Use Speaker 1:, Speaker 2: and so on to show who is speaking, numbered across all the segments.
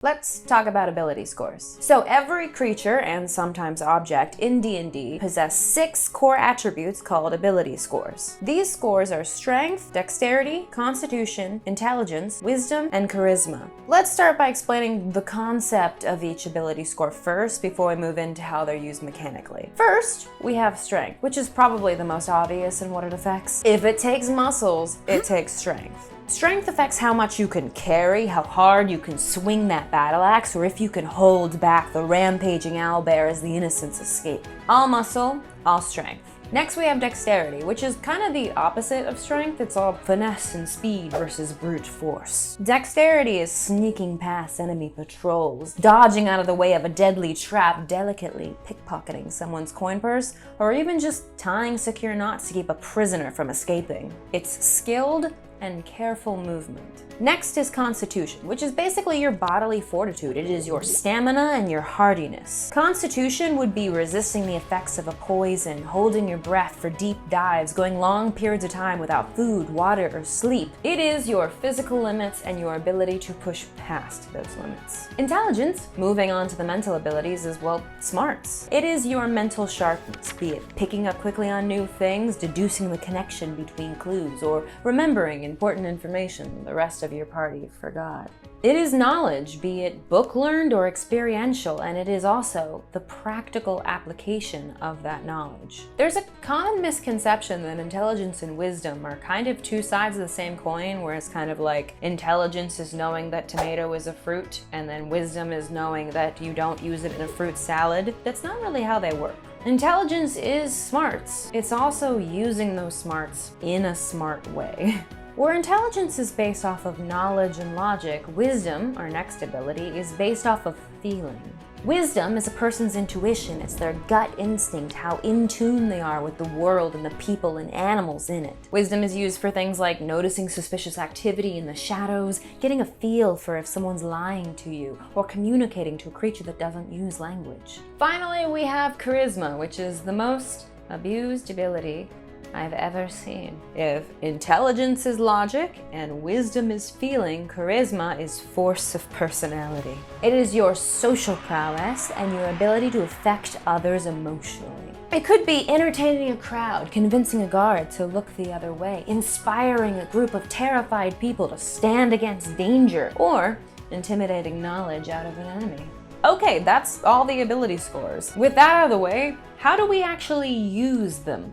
Speaker 1: Let's talk about ability scores. So every creature and sometimes object in D&D possess 6 core attributes called ability scores. These scores are strength, dexterity, constitution, intelligence, wisdom, and charisma. Let's start by explaining the concept of each ability score first before we move into how they're used mechanically. First, we have strength, which is probably the most obvious in what it affects. If it takes muscles, it takes strength. Strength affects how much you can carry, how hard you can swing that battle axe, or if you can hold back the rampaging owlbear as the innocents escape. All muscle, all strength. Next we have dexterity, which is kind of the opposite of strength. It's all finesse and speed versus brute force. Dexterity is sneaking past enemy patrols, dodging out of the way of a deadly trap, delicately pickpocketing someone's coin purse, or even just tying secure knots to keep a prisoner from escaping. It's skilled and careful movement. Next is constitution, which is basically your bodily fortitude. It is your stamina and your hardiness. Constitution would be resisting the effects of a poison, holding your breath for deep dives, going long periods of time without food, water, or sleep. It is your physical limits and your ability to push past those limits. Intelligence, moving on to the mental abilities, is, well, smarts. It is your mental sharpness, be it picking up quickly on new things, deducing the connection between clues, or remembering important information the rest of your party forgot. It is knowledge, be it book learned or experiential, and it is also the practical application of that knowledge. There's a common misconception that intelligence and wisdom are kind of two sides of the same coin, where it's kind of like intelligence is knowing that tomato is a fruit, and then wisdom is knowing that you don't use it in a fruit salad. That's not really how they work. Intelligence is smarts. It's also using those smarts in a smart way. Where intelligence is based off of knowledge and logic, wisdom, our next ability, is based off of feeling. Wisdom is a person's intuition. It's their gut instinct, how in tune they are with the world and the people and animals in it. Wisdom is used for things like noticing suspicious activity in the shadows, getting a feel for if someone's lying to you, or communicating to a creature that doesn't use language. Finally, we have charisma, which is the most abused ability I've ever seen. If intelligence is logic and wisdom is feeling, charisma is force of personality. It is your social prowess and your ability to affect others emotionally. It could be entertaining a crowd, convincing a guard to look the other way, inspiring a group of terrified people to stand against danger, or intimidating knowledge out of an enemy. Okay, that's all the ability scores. With that out of the way, how do we actually use them?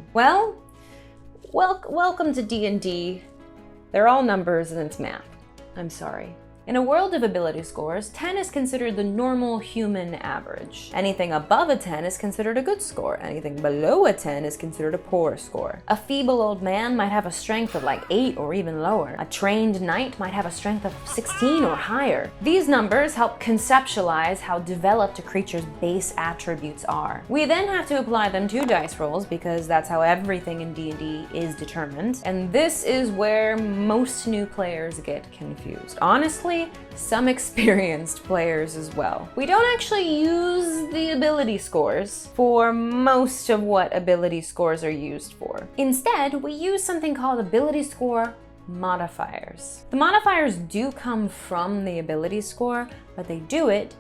Speaker 1: Welcome to D&D. They're all numbers and it's math. I'm sorry. In a world of ability scores, 10 is considered the normal human average. Anything above a 10 is considered a good score. Anything below a 10 is considered a poor score. A feeble old man might have a strength of like 8 or even lower. A trained knight might have a strength of 16 or higher. These numbers help conceptualize how developed a creature's base attributes are. We then have to apply them to dice rolls because that's how everything in D&D is determined. And this is where most new players get confused. Honestly, some experienced players as well. We don't actually use the ability scores for most of what ability scores are used for. Instead, we use something called ability score modifiers. The modifiers do come from the ability score, but they do it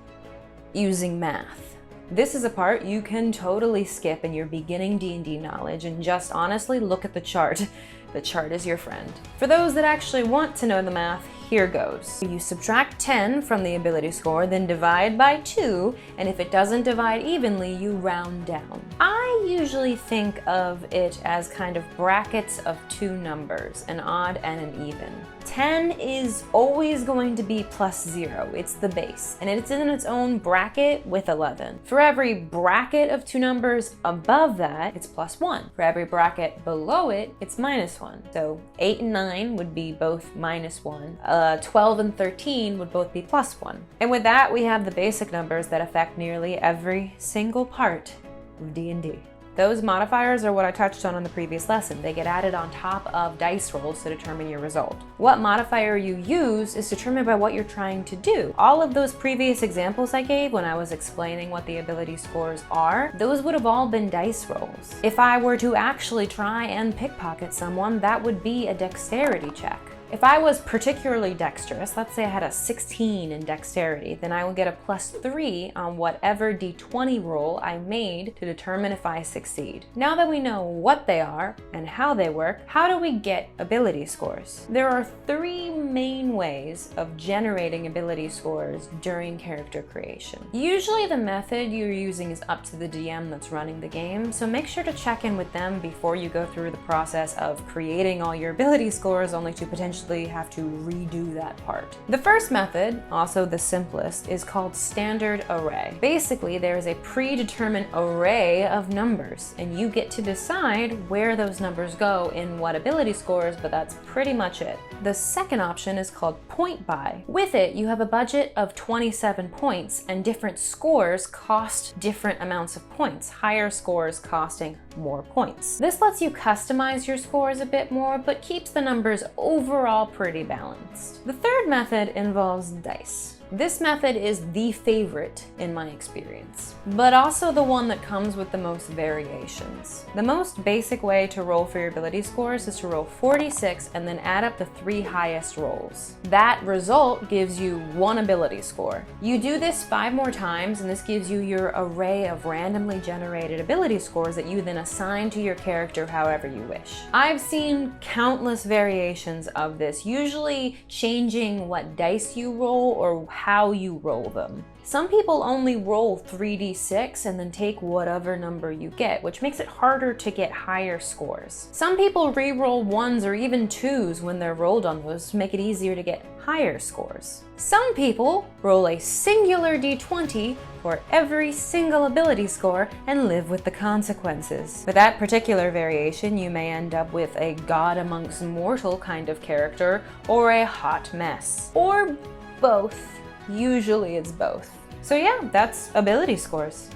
Speaker 1: using math. This is a part you can totally skip in your beginning D&D knowledge and just honestly look at the chart. The chart is your friend. For those that actually want to know the math, here goes. You subtract 10 from the ability score, then divide by 2, and if it doesn't divide evenly, you round down. I usually think of it as kind of brackets of two numbers, an odd and an even. 10 is always going to be plus 0. It's the base, and it's in its own bracket with 11. For every bracket of two numbers above that, it's plus 1. For every bracket below it, it's minus 1. So 8 and 9 would be both minus 1. 12 and 13 would both be plus 1. And with that, we have the basic numbers that affect nearly every single part of D&D. Those modifiers are what I touched on in the previous lesson. They get added on top of dice rolls to determine your result. What modifier you use is determined by what you're trying to do. All of those previous examples I gave when I was explaining what the ability scores are, those would have all been dice rolls. If I were to actually try and pickpocket someone, that would be a dexterity check. If I was particularly dexterous, let's say I had a 16 in dexterity, then I would get a +3 on whatever d20 roll I made to determine if I succeed. Now that we know what they are and how they work, how do we get ability scores? There are 3 main ways of generating ability scores during character creation. Usually the method you're using is up to the DM that's running the game, so make sure to check in with them before you go through the process of creating all your ability scores only to potentially have to redo that part. The first method, also the simplest, is called standard array. Basically, there is a predetermined array of numbers, and you get to decide where those numbers go in what ability scores, but that's pretty much it. The second option is called point buy. With it, you have a budget of 27 points, and different scores cost different amounts of points, higher scores costing more points. This lets you customize your scores a bit more, but keeps the numbers overall pretty balanced. The third method involves dice. This method is the favorite in my experience, but also the one that comes with the most variations. The most basic way to roll for your ability scores is to roll 46 and then add up the 3 highest rolls. That result gives you 1 ability score. You do this 5 more times and this gives you your array of randomly generated ability scores that you then assign to your character however you wish. I've seen countless variations of this, usually changing what dice you roll or how you roll them. Some people only roll 3d6 and then take whatever number you get, which makes it harder to get higher scores. Some people re-roll 1s or even 2s when they're rolled on those to make it easier to get higher scores. Some people roll a singular d20 for every single ability score and live with the consequences. With that particular variation, you may end up with a god amongst mortal kind of character or a hot mess. Or both. Usually it's both. So yeah, that's ability scores.